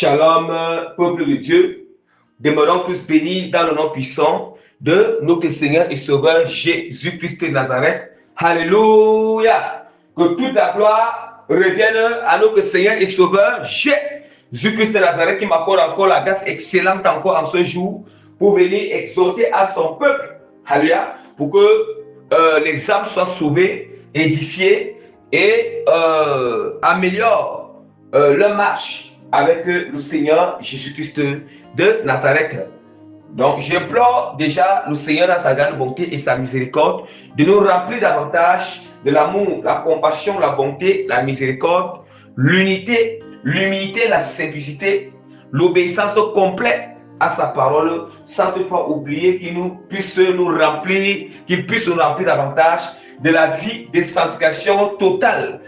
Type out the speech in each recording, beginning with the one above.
Shalom, peuple de Dieu. Demeurons tous bénis dans le nom puissant de notre Seigneur et Sauveur Jésus-Christ de Nazareth. Alléluia. Que toute la gloire revienne à notre Seigneur et Sauveur Jésus-Christ de Nazareth qui m'accorde encore la grâce excellente encore en ce jour pour venir exhorter à son peuple. Alléluia. Pour que les âmes soient sauvées, édifiées et améliorent leur marche avec le Seigneur Jésus-Christ de Nazareth. Donc, j'implore déjà le Seigneur dans sa grande bonté et sa miséricorde de nous rappeler davantage de l'amour, la compassion, la bonté, la miséricorde, l'unité, l'humilité, la simplicité, l'obéissance complète à sa parole, sans toutefois oublier qu'il puisse nous remplir davantage de la vie de sanctification totale,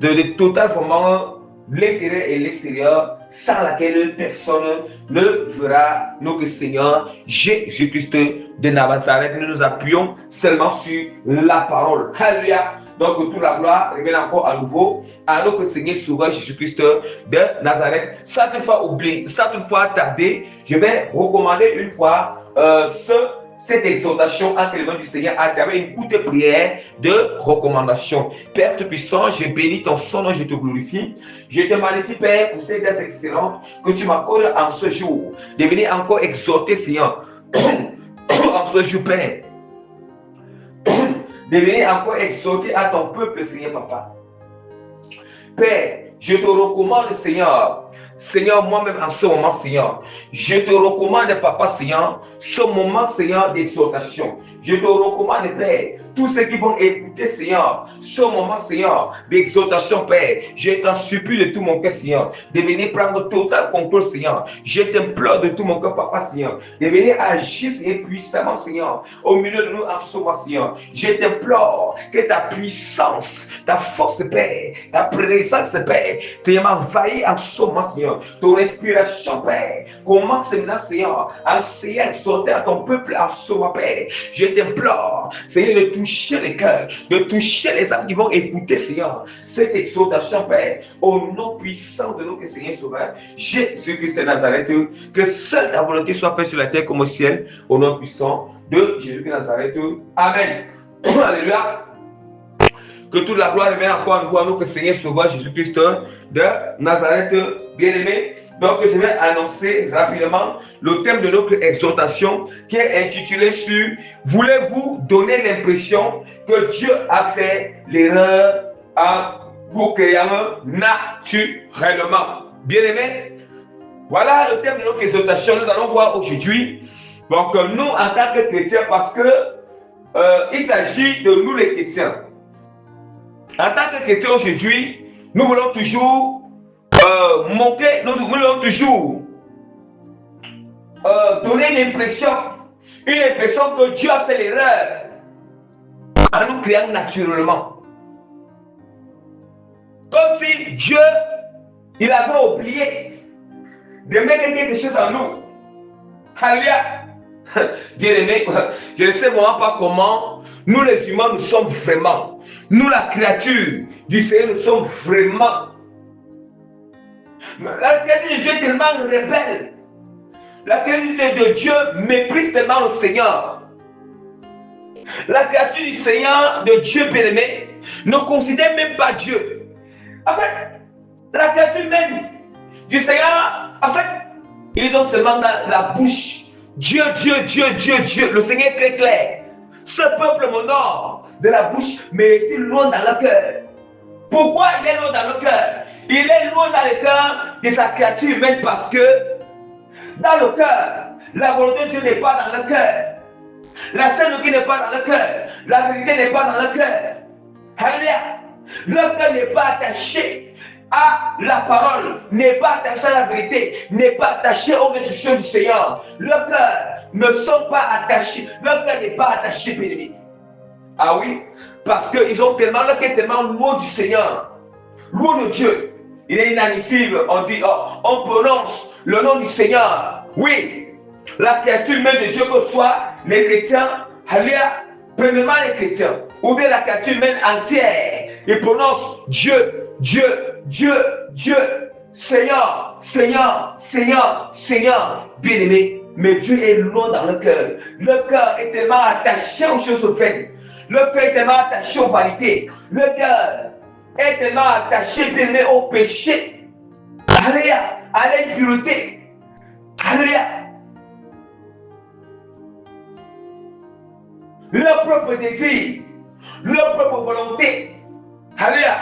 de total vraiment l'intérieur et l'extérieur, sans laquelle personne ne verra notre Seigneur Jésus-Christ de Nazareth. Nous nous appuyons seulement sur la parole. Alléluia. Donc toute la gloire revient encore à nouveau à notre Seigneur Sauveur Jésus-Christ de Nazareth. Sans toutefois oublier, sans toutefois tarder, je vais recommander une fois cette exhortation entre les mains du Seigneur à travers une courte prière de recommandation. Père Tout-Puissant, je bénis ton nom, je te glorifie. Je te magnifie, Père, pour ces grâces excellentes que tu m'accordes en ce jour. De venir encore exhorter, Seigneur, en ce jour, Père. De venir encore exhorter à ton peuple, Seigneur, Papa. Père, je te recommande, Seigneur, Seigneur, moi-même en ce moment, Seigneur, je te recommande, Papa, Seigneur, ce moment, Seigneur, d'exhortation. Je te recommande, Père, tous ceux qui vont écouter, Seigneur, ce moment, Seigneur, d'exhortation, Père, je t'en supplie de tout mon cœur, Seigneur, de venir prendre total contrôle, Seigneur. Je t'implore de tout mon cœur, Papa, Seigneur, de venir agir et puissamment, Seigneur, au milieu de nous en ce moment, Seigneur. Je t'implore que ta puissance, ta force, Père, ta présence, Père, te m'envahit en ce moment, Seigneur. Ton respiration, Père, commence maintenant, Seigneur, à essayer à exhorter à ton peuple en ce moment, Père. Je t'implore, Seigneur, de toucher les cœurs, de toucher les âmes qui vont écouter, Seigneur, cette exhortation, Père, au nom puissant de notre Seigneur Sauveur, Jésus-Christ de Nazareth, que seule ta volonté soit faite sur la terre comme au ciel, au nom puissant de Jésus-Christ de Nazareth. Amen. Alléluia. Que toute la gloire revienne encore une fois à notre Seigneur Sauveur Jésus-Christ de Nazareth, bien-aimé. Donc, je vais annoncer rapidement le thème de notre exhortation qui est intitulé sur « Voulez-vous donner l'impression que Dieu a fait l'erreur en vous créant naturellement ?» Bien-aimé, voilà le thème de notre exhortation. Nous allons voir aujourd'hui, donc nous en tant que chrétiens, parce que il s'agit de nous les chrétiens. En tant que chrétiens aujourd'hui, nous voulons toujours montrer, nous voulons toujours donner une impression que Dieu a fait l'erreur en nous créant naturellement. Comme si Dieu, il avait oublié de mettre quelque chose en nous. Alléluia. Bien aimé, je ne sais vraiment pas comment nous les humains nous sommes vraiment. Nous la créature du Seigneur, nous sommes vraiment. La créature de Dieu est tellement rebelle. La créature de Dieu méprise tellement le Seigneur. La créature du Seigneur, de Dieu bien-aimé, ne considère même pas Dieu. En fait, la créature même du Seigneur, en fait, ils ont seulement dans la bouche Dieu, Dieu, Dieu, Dieu, Dieu. Le Seigneur est très clair. Ce peuple m'honore de la bouche, mais il est loin dans le cœur. Pourquoi il est loin dans le cœur? Il est loin dans le cœur de sa créature humaine parce que dans le cœur, la volonté de Dieu n'est pas dans le cœur. La sainteté n'est pas dans le cœur. La vérité n'est pas dans le cœur. Alléluia. Le cœur n'est pas attaché à la parole, n'est pas attaché à la vérité, n'est pas attaché aux instructions du Seigneur. Le cœur ne sont pas attachés. Le cœur n'est pas attaché, bien-aimé. Ah oui, parce qu'ils ont tellement, le cœur est tellement loin du Seigneur, loin de Dieu. Il est inadmissible. On dit, on prononce le nom du Seigneur. Oui, la créature humaine de Dieu, que ce soit les chrétiens, alléluia, premièrement les chrétiens, ou bien la créature humaine entière, ils prononcent Dieu, Dieu, Dieu, Dieu. Seigneur, Seigneur, Seigneur, Seigneur, bien-aimé, mais Dieu est loin dans le cœur. Le cœur est tellement attaché aux choses faites. Le cœur est tellement attaché aux vanités. Le cœur est tellement attaché, bien-aimé, au péché. Alléluia, à l'impureté. Alléluia. Leur propre désir, leur propre volonté. Alléluia,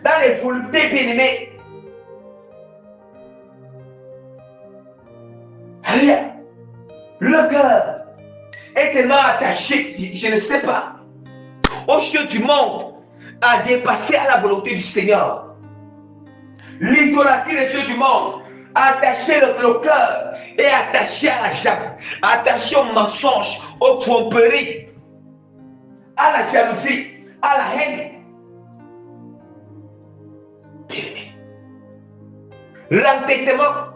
dans les volontés bien-aimées. Alléluia. Le cœur est tellement attaché, je ne sais pas, aux choses du monde, à dépasser à la volonté du Seigneur. L'idolâtrie des choses du monde, attaché le cœur et attaché à la jalousie, attaché au mensonge, aux tromperies, à la jalousie, à la haine. L'entêtement,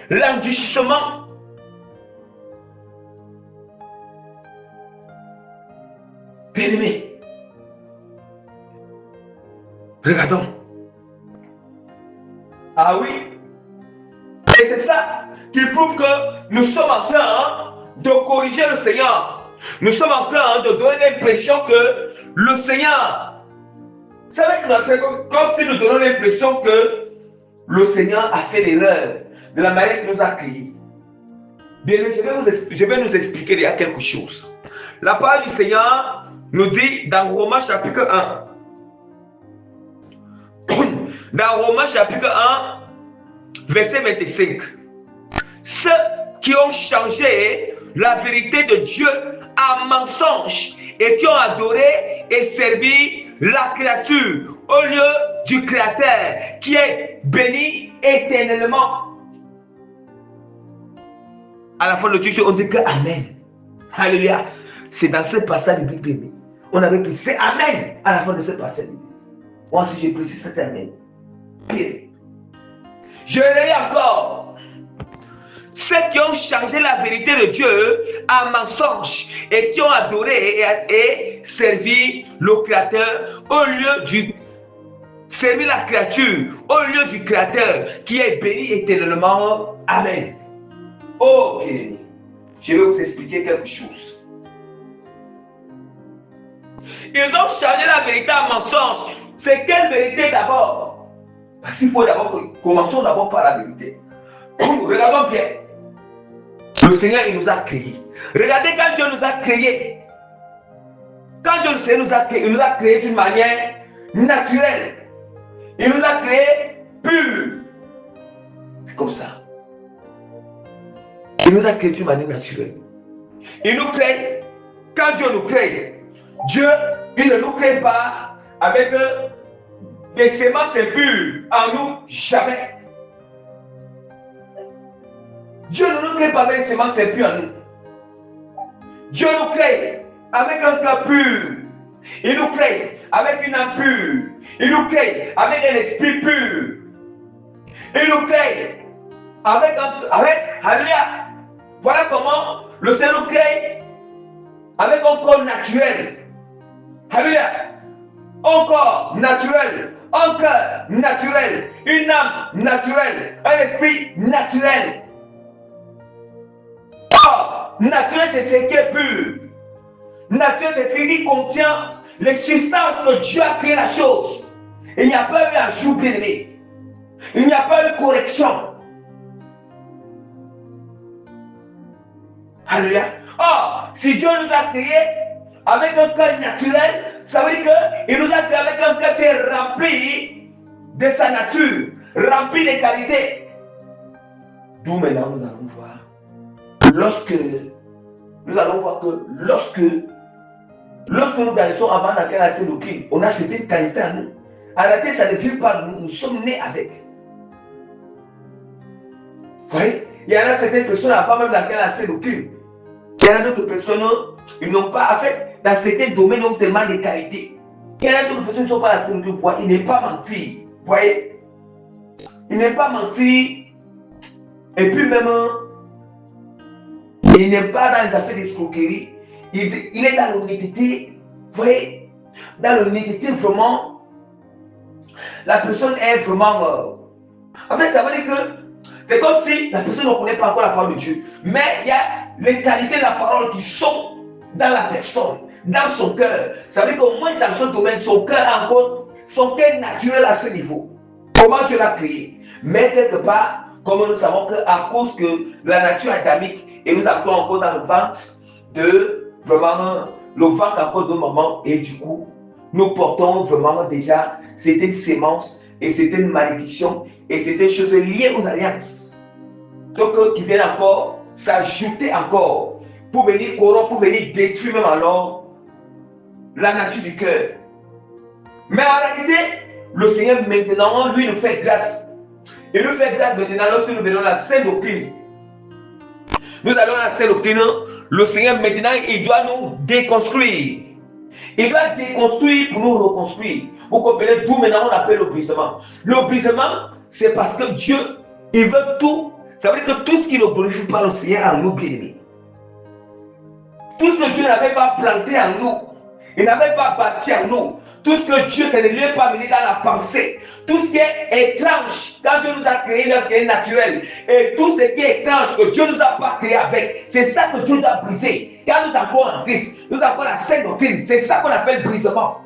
l'endurcissement. Bien-aimé, regardons. Ah oui, et c'est ça qui prouve que nous sommes en train de corriger le Seigneur. Nous sommes en train de donner l'impression que le Seigneur, c'est comme si nous donnons l'impression que le Seigneur a fait l'erreur de la manière qu'il nous a créés. Bien, je vais nous expliquer il y a quelque chose. La parole du Seigneur nous dit dans Romains chapitre 1. Dans Romains chapitre 1, verset 25. Ceux qui ont changé la vérité de Dieu en mensonge et qui ont adoré et servi la créature au lieu du Créateur qui est béni éternellement. À la fin de Dieu, on dit que Amen. Alléluia. C'est dans ce passage de Bible. On avait précisé Amen à la fin de ce passage. Moi aussi, j'ai précisé cet Amen. Pire. Je l'ai encore. Ceux qui ont changé la vérité de Dieu en mensonge et qui ont adoré et servi le Créateur au lieu du servir la créature au lieu du Créateur qui est béni éternellement. Amen. Oh, bien-aimé, je vais vous expliquer quelque chose. Ils ont changé la vérité en mensonge. C'est quelle vérité d'abord? Parce qu'il faut d'abord, commençons d'abord par la vérité. Regardons bien. Le Seigneur, il nous a créés. Regardez quand Dieu nous a créés. Quand Dieu le Seigneur nous a créés, il nous a créés d'une manière naturelle. Il nous a créés purs. C'est comme ça. Il nous a créés d'une manière naturelle. Il nous crée. Quand Dieu nous crée, Dieu, il ne nous crée pas avec des semences impures en nous, jamais. Dieu ne nous crée pas avec des semences impures en nous. Dieu nous crée avec un cœur pur. Il nous crée avec une âme pure. Il nous crée avec un esprit pur. Il nous crée avec alléluia. Voilà comment le Seigneur nous crée avec un corps naturel. Alléluia. Un corps naturel, un cœur naturel, une âme naturelle, un esprit naturel. Naturel, c'est ce qui est pur. Naturel, c'est ce qui contient les substances que Dieu a créé la chose. Il n'y a pas eu ajout bien-aimé. Il n'y a pas eu correction. Alléluia. Or, si Dieu nous a créés avec un cœur naturel, ça veut dire qu'il nous a créé avec un cœur qui est rempli de sa nature, rempli de qualités. D'où maintenant nous allons voir. Nous allons voir que lorsque nous dansons avant d'accueillir la séduction, on a certaines qualités en nous. En réalité, ça ne vient pas nous, nous sommes nés avec. Vous voyez, il y en a certaines personnes avant même d'accueillir la séduction. Il y en a d'autres personnes, ils n'ont pas, en fait, dans certains domaines, ils ont tellement de qualités. Il y en a d'autres personnes qui ne sont pas la séduction. Il n'est pas menti. Vous voyez, il n'est pas menti. Et puis même, il n'est pas dans les affaires d'escroquerie. Il est dans l'honnêteté. Vous voyez, dans l'honnêteté, vraiment, la personne est vraiment En fait, ça veut dire que c'est comme si la personne ne connaît pas encore la parole de Dieu. Mais il y a les qualités de la parole qui sont dans la personne, dans son cœur. Ça veut dire qu'au moins dans ce domaine, son cœur a encore son cœur naturel à ce niveau. Comment Dieu l'a créé. Mais quelque part, comme nous savons qu'à cause que la nature adamique, et nous appelons encore dans le ventre de vraiment le ventre encore de maman, et du coup, nous portons vraiment déjà certaines sémences et certaines malédictions et certaines choses liées aux alliances. Donc, qui viennent encore s'ajouter encore pour venir corrompre, pour venir détruire même alors la nature du cœur. Mais en réalité, le Seigneur maintenant, lui, nous fait grâce. Il nous fait grâce maintenant lorsque nous venons à la Sainte Doctrine. Nous allons à la Sainte Doctrine, le Seigneur maintenant, il doit nous déconstruire. Il doit déconstruire pour nous reconstruire. Vous comprenez d'où maintenant on appelle le brisement. Le brisement, c'est parce que Dieu, il veut tout. Ça veut dire que tout ce qui ne glorifie pas le Seigneur en nous, bien aimé. Tout ce que Dieu n'avait pas planté en nous, il n'avait pas bâti en nous. Tout ce que Dieu, ça ne lui est pas mené dans la pensée. Tout ce qui est étrange, quand Dieu nous a créé, ce qui est naturel, et tout ce qui est étrange, que Dieu ne nous a pas créé avec, c'est ça que Dieu doit briser. Quand nous avons en Christ, nous avons la Sainte Doctrine, c'est ça qu'on appelle brisement.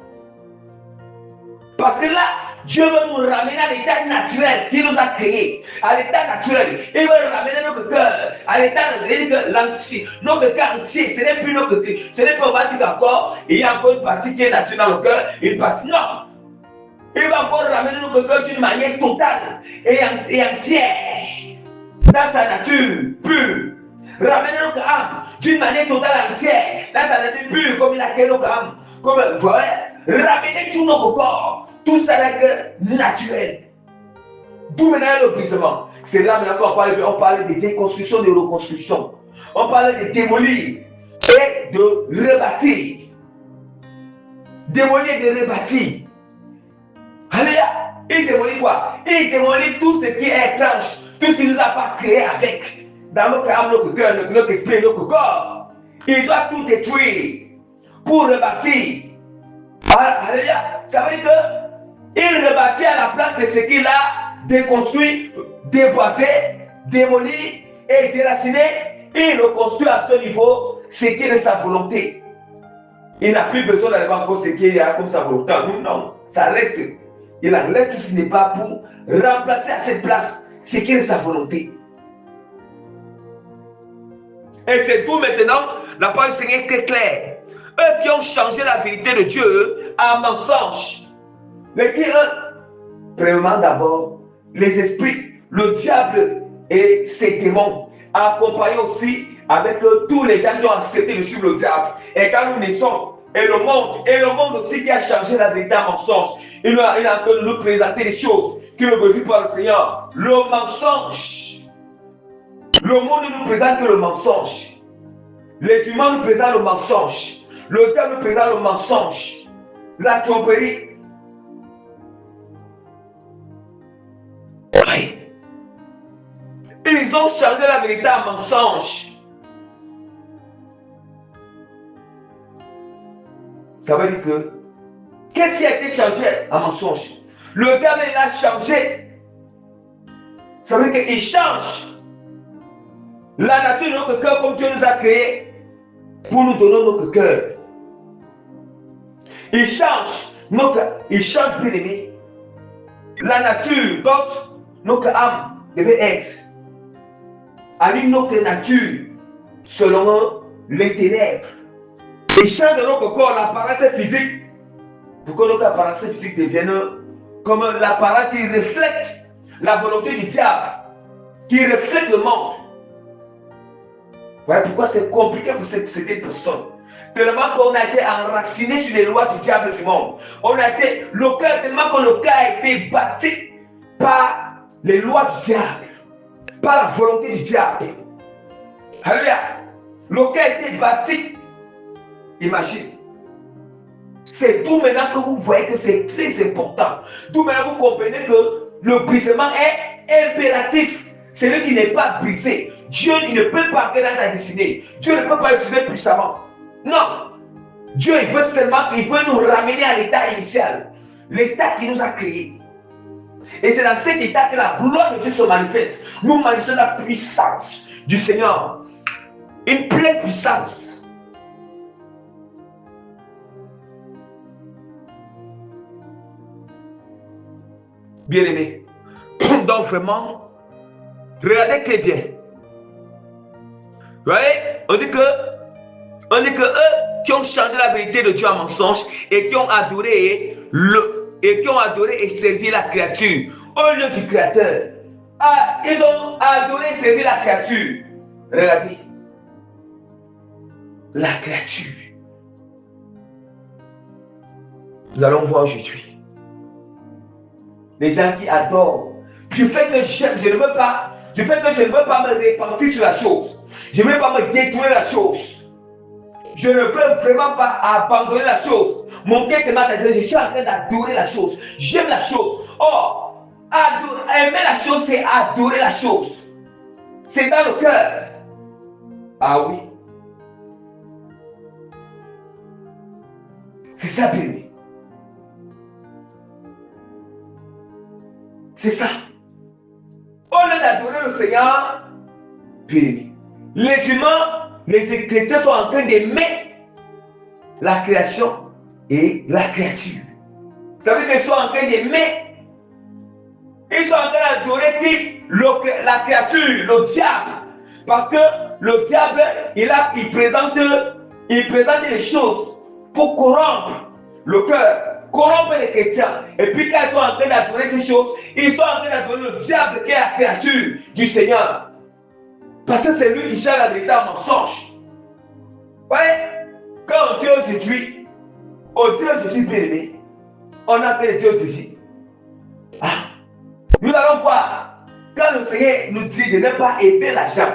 Parce que là, Dieu veut nous ramener à l'état naturel qu'il nous a créé, à l'état naturel. Il veut nous ramener notre cœur, à l'état l'entier. Notre cœur entier, ce n'est plus notre cœur. Ce n'est pas, on va dire encore, il y a encore une partie qui est naturelle dans le cœur, une partie non. Il va encore ramener notre cœur d'une manière totale et entière, dans sa nature pure. Ramener notre âme d'une manière totale et entière, dans sa nature pure, comme il a créé notre âme. Comme vous voyez, ramener tout notre corps. Tout ça est naturel. D'où maintenant le brisement. C'est là maintenant qu'on parle de déconstruction, de reconstruction. On parle de démolir et de rebâtir. Démolir et de rebâtir. Alléluia. Il démolit quoi? Il démolit tout ce qui est étrange, tout ce qui ne nous a pas créé avec. Dans notre âme, notre cœur, notre esprit, notre corps. Il doit tout détruire pour rebâtir. Alléluia. Ça veut dire que il rebâtit à la place de ce qu'il a déconstruit, déboisé, démoli et déraciné. Il reconstruit à ce niveau ce qui est de sa volonté. Il n'a plus besoin d'aller encore ce qui est comme sa volonté. Non, ça reste. Il enlève tout ce qui n'est pas pour remplacer à cette place ce qui est de sa volonté. Et c'est tout maintenant, la parole du Seigneur est claire. Eux qui ont changé la vérité de Dieu en mensonge. Mais qui premièrement d'abord, les esprits, le diable et ses démons, accompagnés aussi avec tous les gens qui ont accepté de suivre le diable. Et quand nous naissons, et le monde aussi qui a changé la vérité en mensonge, il est en train de nous présenter des choses qui ne glorifient pas le Seigneur. Le mensonge. Le monde nous présente le mensonge. Les humains nous présentent le mensonge. Le diable nous présente le mensonge. La tromperie. Ils ont changé la vérité en mensonge. Ça veut dire que qu'est-ce qui a été changé en mensonge? Le diable il a changé. Ça veut dire qu'il change la nature de notre cœur comme Dieu nous a créé pour nous donner notre cœur. Il change bien aimé la nature dont notre âme devait être. Avec notre nature selon les ténèbres. Il change de notre corps l'apparence physique pour que notre apparence physique devienne comme l'apparence qui reflète la volonté du diable, qui reflète le monde. Voilà pourquoi c'est compliqué pour cette personne. Tellement qu'on a été enraciné sur les lois du diable du monde. On a été, le cœur, tellement que le cœur a été battu par les lois du diable, par la volonté du diable. Alléluia. Le cœur a été battu. Imagine. C'est d'où maintenant que vous voyez que c'est très important. D'où maintenant vous comprenez que le brisement est impératif. C'est lui qui n'est pas brisé. Dieu il ne peut pas entrer dans ta destinée. Dieu ne peut pas utiliser puissamment. Non. Dieu il veut seulement, il veut nous ramener à l'état initial. L'état qui nous a créés. Et c'est dans cet état que la gloire de Dieu se manifeste. Nous manifestons la puissance du Seigneur. Une pleine puissance. Bien-aimés. Donc vraiment, regardez très bien. Vous voyez, on dit que eux qui ont changé la vérité de Dieu en mensonge et qui ont adoré et servi la créature au lieu du Créateur. Ah, ils ont adoré et servi la créature. Regardez. La créature. Nous allons voir aujourd'hui. Les gens qui adorent. Du fait que je ne veux pas me repentir sur la chose. Je ne veux pas me détruire la chose. Je ne veux vraiment pas abandonner la chose. Mon cœur te m'a dit, je suis en train d'adorer la chose. J'aime la chose. Oh, aimer la chose, c'est adorer la chose. C'est dans le cœur. Ah oui. C'est ça, bien. C'est ça. Au lieu d'adorer le Seigneur, bien, les humains, les chrétiens sont en train d'aimer la création et la créature. Ça veut dire qu'ils sont en train d'aimer. Ils sont en train d'adorer qui? La créature, le diable. Parce que le diable, il présente les choses pour corrompre le cœur, corrompre les chrétiens. Et puis quand ils sont en train d'adorer ces choses, ils sont en train d'adorer le diable qui est la créature du Seigneur. Parce que c'est lui qui cherche la vérité en mensonge. Ouais, quand on dit aujourd'hui, bien aimé, on appelle Dieu Jésus. Ah, nous allons voir, quand le Seigneur nous dit de ne pas aimer l'argent,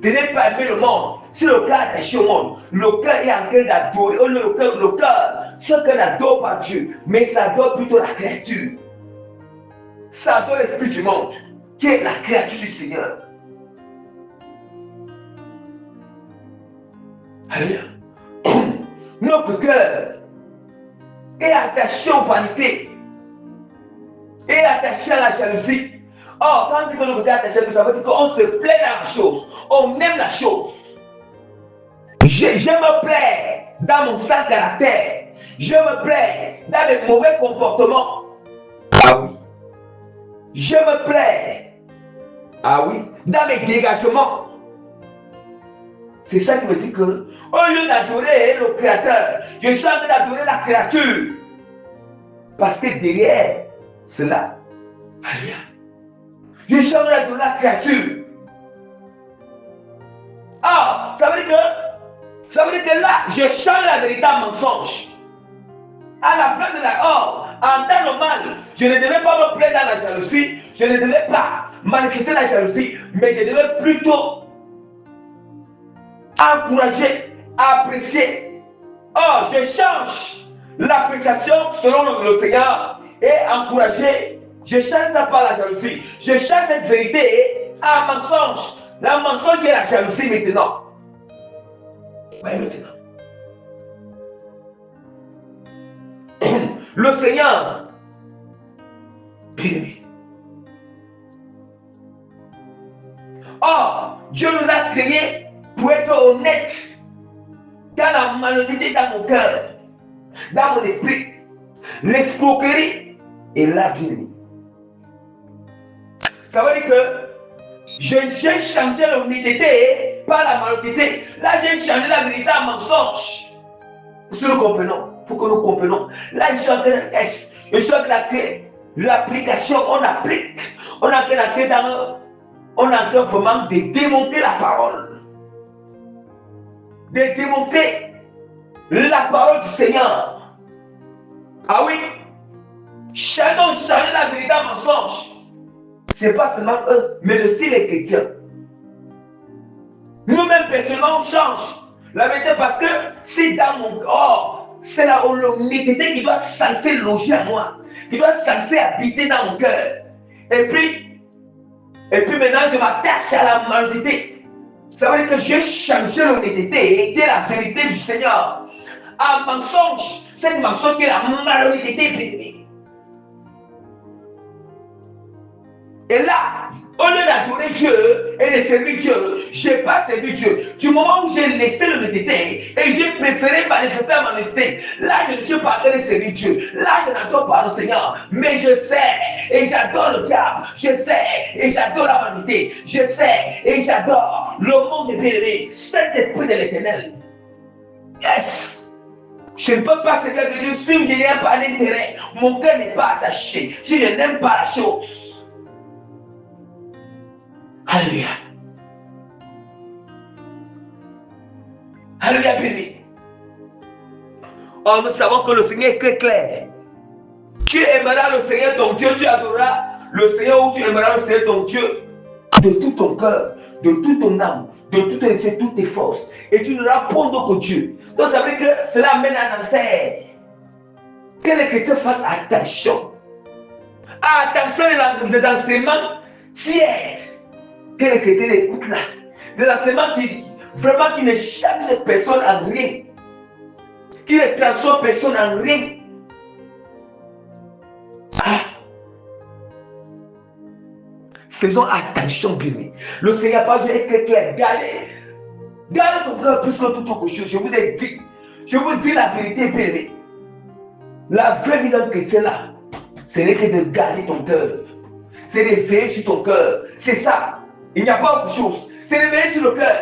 de ne pas aimer le monde, si le cœur est attaché au monde, le cœur est en train d'adorer, le cœur, ce cœur n'adore pas Dieu, mais ça adore plutôt la créature. Ça adore l'esprit du monde, qui est la créature du Seigneur. Alléluia. Notre cœur est attaché aux vanités, est attaché à la jalousie. Or, quand on dit que notre cœur est attaché à tout ça, ça veut dire qu'on se plaît dans la chose, on aime la chose. Je me plais dans mon sale caractère, je me plais dans les mauvais comportements. Ah oui. Je me plais, ah oui, dans mes dégagements. C'est ça qui me dit que, au lieu d'adorer le Créateur, je suis en train d'adorer la créature. Parce que derrière cela, alléluia, je suis en train d'adorer la créature. Ah, ça veut dire que là, je change la vérité en mensonge. À la place de en temps normal, je ne devais pas me plaire dans la jalousie, je ne devais pas manifester la jalousie, mais je devais plutôt encourager, apprécier. Oh, je change l'appréciation selon le Seigneur et encourager. Je change ça par la jalousie. Je change cette vérité en mensonge. La mensonge et la jalousie maintenant. Oui, maintenant. Le Seigneur, bien-aimé. Oh, Dieu nous a créés pour être honnêtes. Dans la malhonnêteté dans mon cœur, dans mon esprit, l'escroquerie est là, bien-aimé. Ça veut dire que j'ai changé l'honnêteté par la malhonnêteté. Là, j'ai changé la vérité en mensonge. Pour que nous comprenons. Pour que nous comprenions. Là, je suis en train de tester. Je suis en train de créer l'application. On applique. On est en train de créer on est en train vraiment de démonter la parole. De démonter la parole du Seigneur. Ah oui. Chacun change la vérité en mensonge. Ce n'est pas seulement eux, mais aussi les chrétiens. Nous-mêmes, personnellement, on change la vérité parce que c'est dans mon corps, c'est la honnêteté qui doit censé loger en moi, qui doit censé habiter dans mon cœur. Et puis maintenant, je m'attache à la malhonnêteté. Ça veut dire que j'ai changé l'honnêteté qui est la vérité du Seigneur. En mensonge, cette mensonge qui est la malhonnêteté. Et là, au lieu d'adorer Dieu et de servir Dieu, je n'ai pas servi Dieu. Du moment où j'ai laissé l'honnêteté et j'ai préféré manifester mon honnêteté, là je ne suis pas en train de servir Dieu. Là je n'adore pas le Seigneur. Mais je sais et j'adore le diable. Je sais et j'adore la vanité. Je sais et j'adore le monde de bien-aimé. Saint-Esprit de l'Éternel. Yes! Je ne peux pas servir Dieu si je n'ai pas d'intérêt. Mon cœur n'est pas attaché. Si je n'aime pas la chose. Alléluia. Alléluia, béni. Oh, nous savons que le Seigneur est très clair. Tu aimeras le Seigneur ton Dieu, tu adoreras le Seigneur, ou tu aimeras le Seigneur ton Dieu de tout ton cœur, de toute ton âme, de toutes tes forces. Et tu n'auras point d'autre Dieu. Donc ça veut dire que cela amène un enfer. Que les chrétiens fassent attention. Attention des enseignements tièdes. Que les chrétiens écoutent là. Des enseignements qui ne changent personne en rien. Qui ne transforment personne en rien. Ah. Faisons attention, bien. Le Seigneur pas est très clair. Gardez ton cœur plus que toute autre chose. Je vous ai dit. Je vous dis la vérité, bien. La vraie vie d'un chrétien là, ce n'est que de garder ton cœur. C'est de veiller sur ton cœur. C'est ça. Il n'y a pas autre chose. C'est de veiller sur le cœur.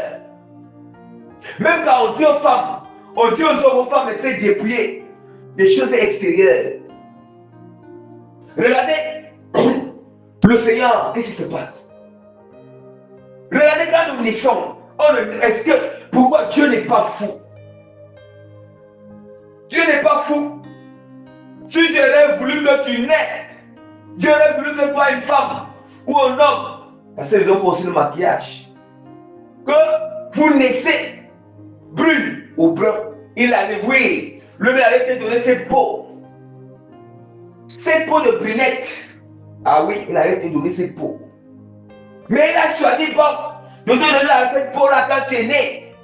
Même quand on dit aux femmes, on dit aux hommes, aux femmes, essaient de dépouiller des choses extérieures. Regardez, le Seigneur, qu'est-ce qui se passe? Regardez quand nous naissons. Est-ce que, pourquoi Dieu n'est pas fou? Dieu n'est pas fou. Si Dieu aurait voulu que tu nais, Dieu aurait voulu que tu sois une femme ou un homme. Parce que les hommes font aussi le maquillage. Que vous naissez brune ou brun. Il allait, oui, le mec allait te donner cette peau. Cette peau de brunette. Ah oui, il allait te donner cette peau. Mais il a choisi pas de te donner cette peau-là quand tu es né.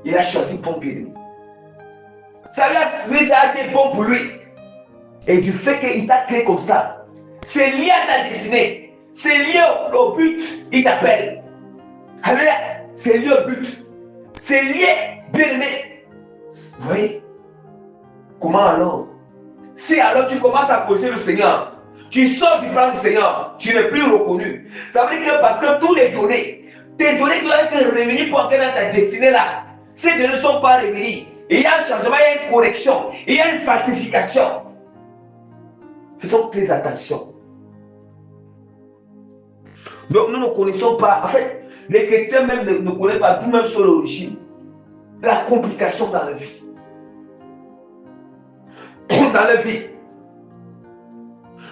Il a choisi bon pour lui. Ça a été bon pour lui. Et du fait qu'il t'a créé comme ça, c'est lié à ta destinée. C'est lié au but, il t'appelle. Alléluia, c'est lié au but. C'est lié, bien aimé. Vous voyez? Comment alors? Si alors tu commences à poser le Seigneur, tu sors du plan du Seigneur, tu n'es plus reconnu. Ça veut dire que parce que tous les données, tes données doivent être revenues pour entrer dans ta destinée là. Ces données ne sont pas revenues. Il y a un changement, il y a une correction, il y a une falsification. Faisons très attention. Donc nous ne connaissons pas, en fait, les chrétiens même ne connaissent pas tout même sur l'origine. La complication dans la vie. Dans la vie.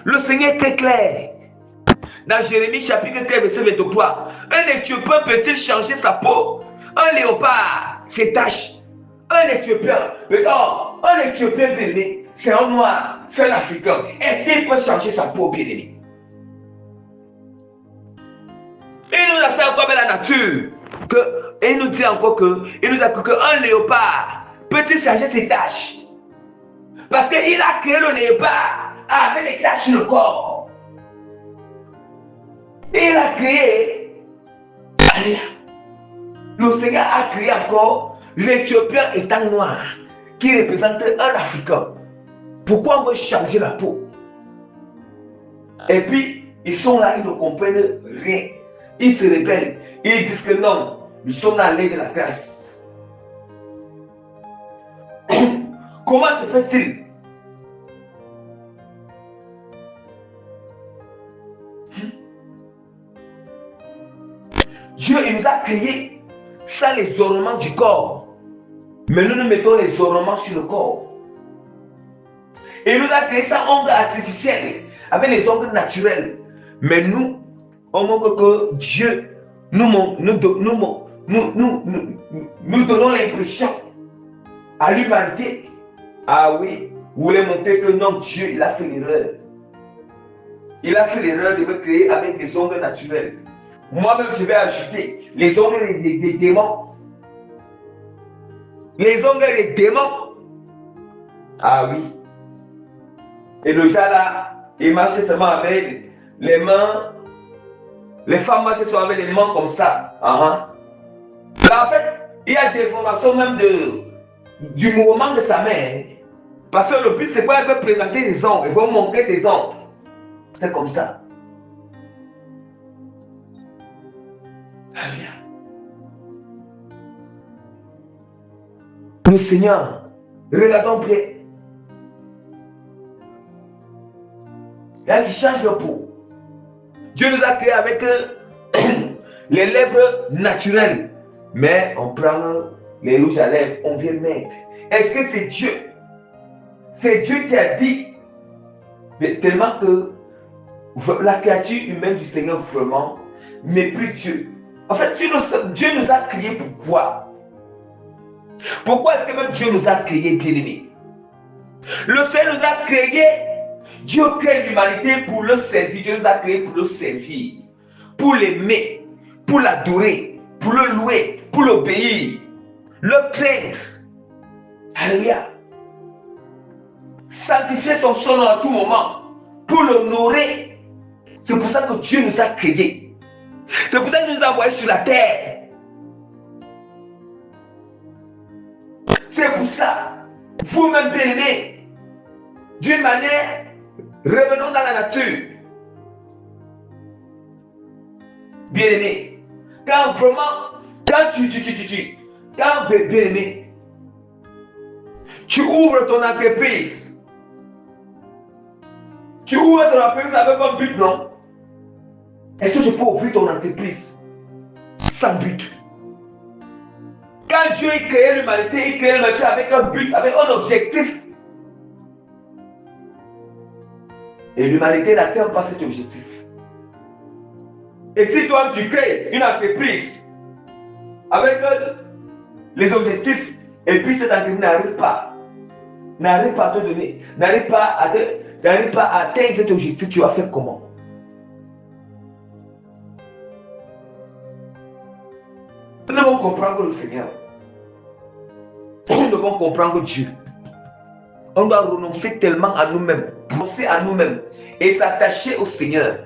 Le Seigneur est très clair. Dans Jérémie chapitre 13, verset 23. Un Éthiopien peut-il changer sa peau? Un léopard s'étache. Un Éthiopien, un Éthiopien bien-aimé, c'est un noir, c'est un Africain. Est-ce qu'il peut changer sa peau bien-aimé? Il nous a fait encore la nature. Et il nous dit encore il nous a dit qu'un léopard peut-il changer ses taches? Parce qu'il a créé le léopard avec les taches sur le corps. Il a créé. Allez, le Seigneur a créé encore l'Éthiopien étant noir, qui représente un Africain. Pourquoi on veut changer la peau? Et puis, ils sont là, ils ne comprennent rien. Ils se rebellent. Ils disent que non, nous sommes dans l'air de la grâce. Comment se fait-il? Dieu il nous a créés sans les ornements du corps. Mais nous mettons les ornements sur le corps. Il nous a créés sans ongles artificiels, avec les ongles naturels. Mais nous, on montre que Dieu nous donnons l'impression à l'humanité. Ah oui, vous voulez montrer que non, Dieu, il a fait l'erreur. Il a fait l'erreur de me créer avec les ongles naturels. Moi-même, je vais ajouter les ongles des démons. Les ongles des démons. Ah oui. Et le gars là, il marchait seulement avec les mains Les femmes marchent sur avec les mains comme ça. Là, en fait, il y a des formations même du mouvement de sa main. Parce que le but, c'est quoi? Elle veut présenter ses ongles. Elle veut montrer ses ongles. C'est comme ça. Alléluia. Le Seigneur, regardons près. Il y a qui change de peau. Dieu nous a créés avec les lèvres naturelles. Mais on prend les rouges à lèvres, on vient mettre. Est-ce que c'est Dieu? C'est Dieu qui a dit. Mais tellement que la créature humaine du Seigneur vraiment méprise Dieu. En fait, Dieu nous a créés pourquoi? Pourquoi est-ce que même Dieu nous a créés, bien-aimés? Le Seigneur nous a créés. Dieu crée l'humanité pour le servir. Dieu nous a créés pour le servir, pour l'aimer, pour l'adorer, pour le louer, pour l'obéir, le craindre. Alléluia. Sanctifier son nom à tout moment, pour l'honorer. C'est pour ça que Dieu nous a créés. C'est pour ça qu'il nous a envoyés sur la terre. C'est pour ça, vous-même bien-aimés, d'une manière, revenons dans la nature. Bien-aimé, quand vraiment, quand bien-aimé, tu ouvres ton entreprise, tu ouvres ton entreprise avec un but, non? Est-ce que tu peux ouvrir ton entreprise sans but? Quand Dieu a créé l'humanité, il crée l'humanité avec un but, avec un objectif. Et l'humanité n'atteint pas cet objectif. Et si toi tu crées une entreprise avec les objectifs, et puis cette entreprise n'arrive pas à te donner, n'arrive pas à atteindre cet objectif, tu vas faire comment? Nous devons comprendre le Seigneur. Nous devons comprendre Dieu. On doit renoncer tellement à nous-mêmes, penser à nous-mêmes et s'attacher au Seigneur.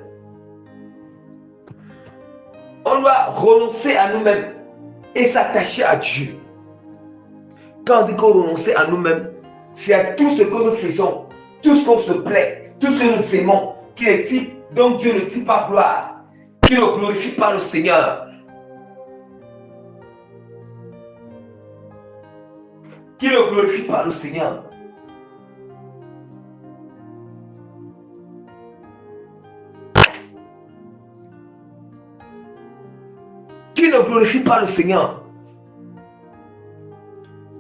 On doit renoncer à nous-mêmes et s'attacher à Dieu. Quand on dit qu'on renonce à nous-mêmes, c'est à tout ce que nous faisons, tout ce qu'on se plaît, tout ce que nous aimons, qui est type, donc Dieu ne dit pas gloire, qui ne glorifie pas le Seigneur. Qui ne glorifie pas le Seigneur. Qui ne glorifie pas le Seigneur.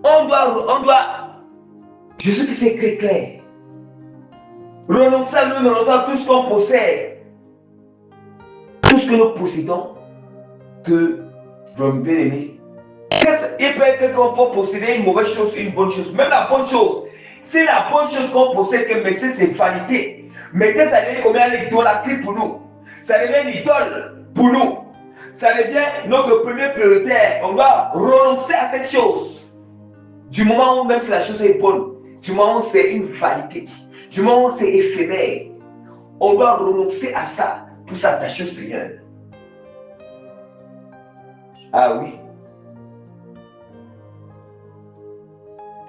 On doit, je sais que c'est très clair, renoncer à nous, renoncer à tout ce qu'on possède, tout ce que nous possédons, que vous me bien aimé. Il peut être qu'on peut posséder une mauvaise chose, une bonne chose. Même la bonne chose, c'est la bonne chose qu'on possède, que mais c'est vanité. Mais que ça devient comme une idolâtrie pour nous. Ça devient une idole pour nous. Ça devient notre premier prioritaire. On doit renoncer à cette chose. Du moment où même si la chose est bonne, du moment où c'est une vanité, du moment où c'est éphémère, on doit renoncer à ça pour s'attacher au Seigneur. Ah oui.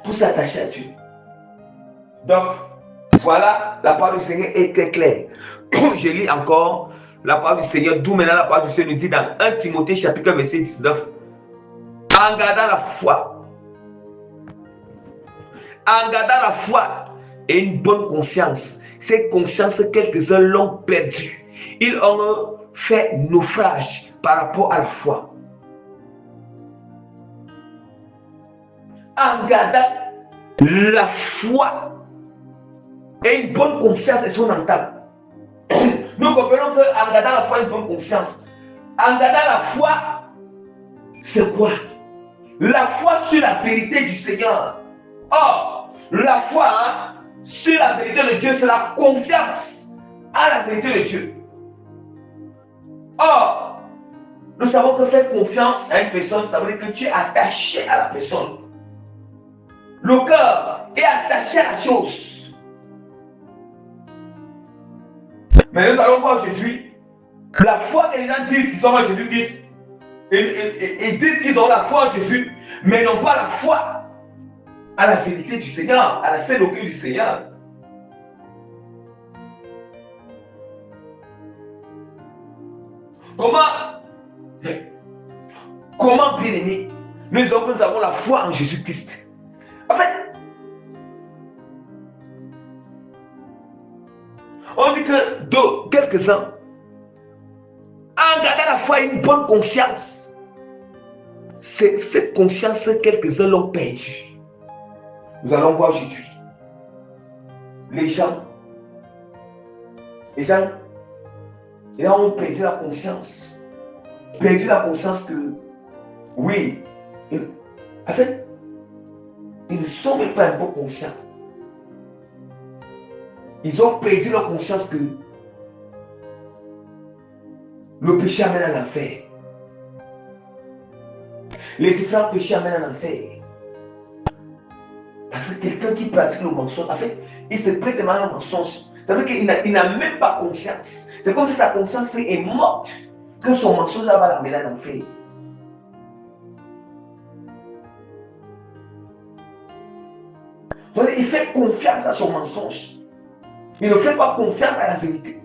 Pour s'attacher à Dieu. Donc, voilà, la parole du Seigneur est très claire. Je lis encore la parole du Seigneur, d'où maintenant la parole du Seigneur nous dit dans 1 Timothée chapitre verset 19, en gardant la foi, et une bonne conscience. Cette conscience, quelques-uns l'ont perdue. Ils ont fait naufrage par rapport à la foi. En gardant la foi et une bonne conscience et son entame. Nous comprenons qu'en gardant la foi et une bonne conscience, en gardant la foi, c'est quoi? La foi sur la vérité du Seigneur. Or, la foi sur la vérité de Dieu, c'est la confiance à la vérité de Dieu. Or, nous savons que faire confiance à une personne, ça veut dire que tu es attaché à la personne. Le cœur est attaché à la chose. Mais nous allons voir aujourd'hui La foi que les gens disent qu'ils ont en Jésus-Christ, ils disent qu'ils ont la foi en Jésus, mais n'ont pas la foi à la vérité du Seigneur, à la sainte doctrine du Seigneur. Comment bien aimé, nous avons la foi en Jésus-Christ. En fait, on dit que de quelques-uns, en gardant la foi et une bonne conscience, c'est cette conscience, quelques-uns l'ont perdue. Nous allons voir aujourd'hui. Les gens ont perdu la conscience. Perdu la conscience que, oui, en fait, ils ne sont même pas un peu conscients. Ils ont perdu leur conscience que le péché amène à l'enfer. Les différents péchés amènent à l'enfer. Parce que quelqu'un qui pratique le mensonge, en fait, il se prête mal au mensonge. Ça veut dire qu'il n'a même pas conscience. C'est comme si sa conscience est morte, que son mensonge va l'amener à l'enfer. Donc, il fait confiance à son mensonge. Il ne fait pas confiance à la vérité.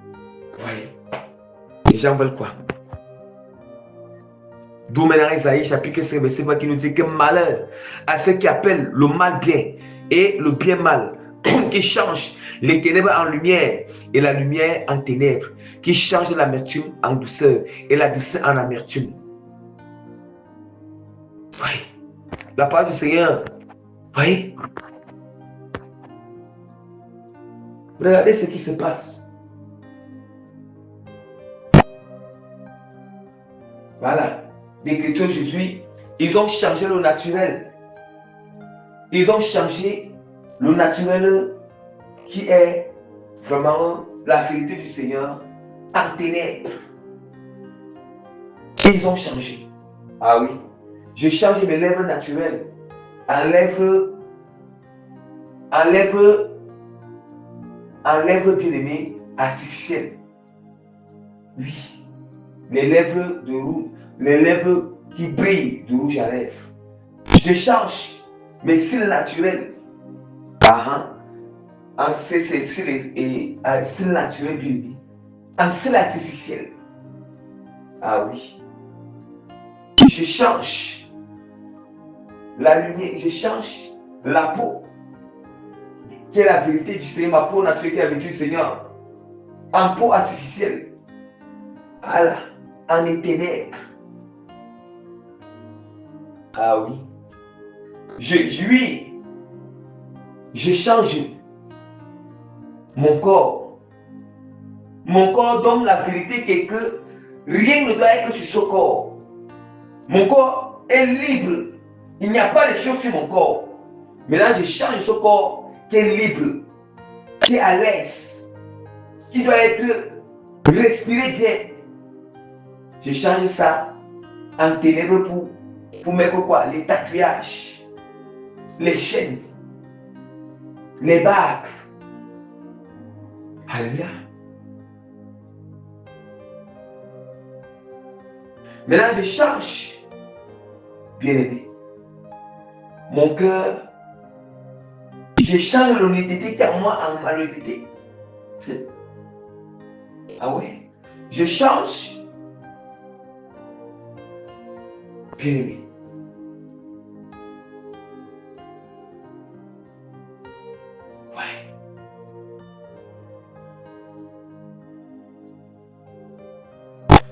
Vous voyez? Les gens veulent quoi? D'où maintenant Isaïe chapitre 5 verset 20 qui nous dit que malheur à ceux qui appellent le mal bien et le bien mal, qui changent les ténèbres en lumière et la lumière en ténèbres, qui changent l'amertume en douceur et la douceur en amertume. Voyez, la parole du Seigneur, voyez, regardez ce qui se passe. Voilà. L'écriture de Jésus, ils ont changé le naturel. Ils ont changé le naturel qui est vraiment la vérité du Seigneur en ténèbres. Ils ont changé. Ah oui. J'ai changé mes lèvres naturelles en lèvres bien-aimées artificielles. Oui. Les lèvres de rouge. Les lèvres qui brillent de rouge à lèvres. Je change mes cils naturels en cils naturels bien, en cils artificiels. Ah oui. Je change la lumière, je change la peau qui est la vérité du Seigneur, ma peau naturelle qui est la vérité du Seigneur, en peau artificielle, en les ténèbres. Ah oui. Je change mon corps. Mon corps donne la vérité que rien ne doit être sur ce corps. Mon corps est libre. Il n'y a pas de choses sur mon corps. Maintenant, je change ce corps qui est libre, qui est à l'aise, qui doit être respiré bien. Je change ça en ténèbres pour mettre quoi? Les tatouages, les chaînes, les bagues. Alléluia. Maintenant, je change, bien aimé, mon cœur. Je change l'honnêteté qui est en moi en malhonnêteté. Ah oui. Je change, bien aimé.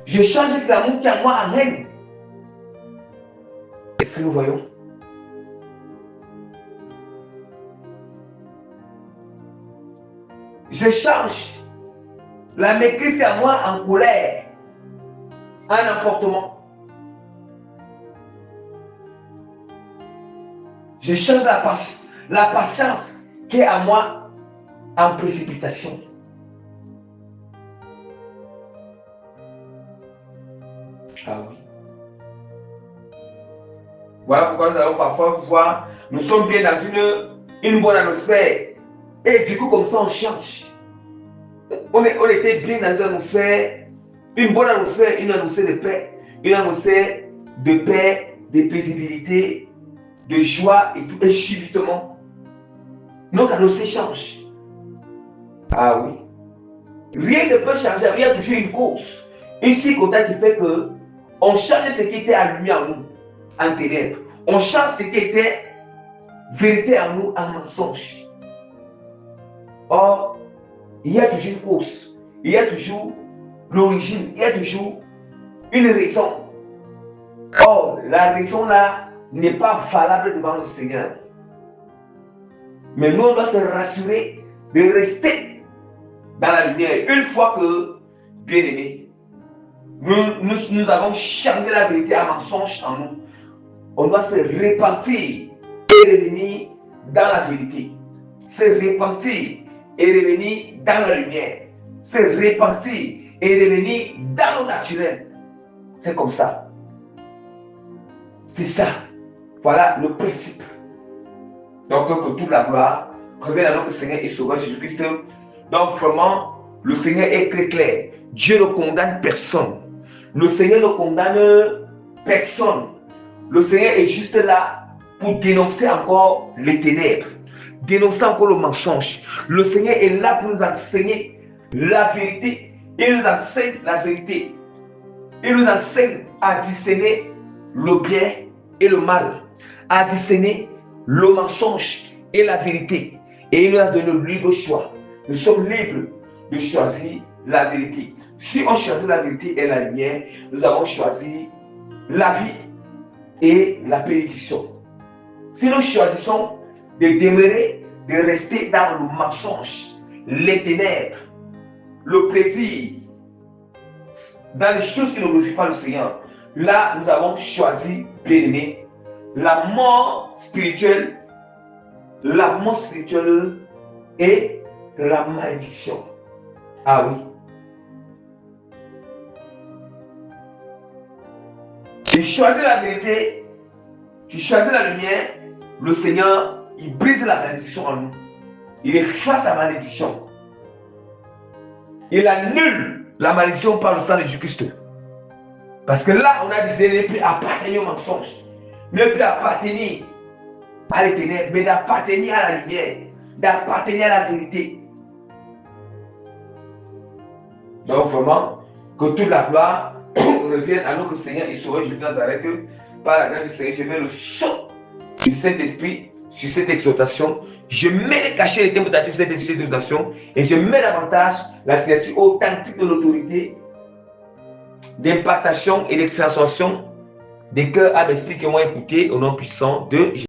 Je change l'amour qui est en moi en haine. Est-ce que nous voyons? Je change la maîtrise qui est en moi en colère, en emportement. Je change la patience qui est en moi en précipitation. Ah oui. Voilà pourquoi nous allons parfois voir, nous sommes bien dans une bonne atmosphère. Et du coup, comme ça, on change. on était bien dans une atmosphère, une bonne atmosphère, une atmosphère de paix, une atmosphère de paix, de paisibilité, de joie et tout. Et subitement, notre atmosphère change. Ah oui. Rien ne peut changer, rien toujours une cause. Une circonstance qui fait que on change ce qui était allumé en nous, en ténèbres. On change ce qui était vérité en nous, en mensonge. Or, il y a toujours une cause, il y a toujours l'origine, il y a toujours une raison. Or, la raison là n'est pas valable devant le Seigneur. Mais nous, on doit se rassurer de rester dans la lumière. Une fois que, bien aimé, nous avons changé la vérité en mensonge en nous, on doit se repentir et revenir dans la vérité. Se repentir et revenir dans la lumière. Se repentir et revenir dans le naturel. C'est comme ça. C'est ça. Voilà le principe. Donc, que toute la gloire revienne à notre Seigneur et Sauveur Jésus-Christ. Donc, vraiment, le Seigneur est très clair. Dieu ne condamne personne. Le Seigneur ne condamne personne. Le Seigneur est juste là pour dénoncer encore les ténèbres, dénoncer encore le mensonge. Le Seigneur est là pour nous enseigner la vérité. Il nous enseigne la vérité. Il nous enseigne à discerner le bien et le mal, à discerner le mensonge et la vérité. Et il nous a donné le libre choix. Nous sommes libres de choisir la vérité. Si on choisit la vérité et la lumière, nous avons choisi la vie et la bénédiction. Si nous choisissons de demeurer, de rester dans le mensonge, les ténèbres, le plaisir, dans les choses qui ne glorifient pas le Seigneur, là, nous avons choisi, bien aimé, la mort spirituelle et la malédiction. Ah oui. Tu choisis la vérité, tu choisis la lumière, le Seigneur, il brise la malédiction en nous. Il efface la malédiction. Il annule la malédiction par le sang de Jésus-Christ. Parce que là, on a dit, ne plus appartenir au mensonge, ne plus appartenir à les ténèbres, mais d'appartenir à la lumière, d'appartenir à la vérité. Donc vraiment, que toute la gloire revienne à notre Seigneur et Sauveur Jésus de Nazareth. Par la grâce du Seigneur, je mets le son du Saint-Esprit sur cette exhortation. Je mets les cachets et les temptatifs de cette exhortation et je mets davantage la signature authentique de l'autorité d'impartation et d'extension des cœurs à l'esprit que moi écouté au nom puissant de Jésus.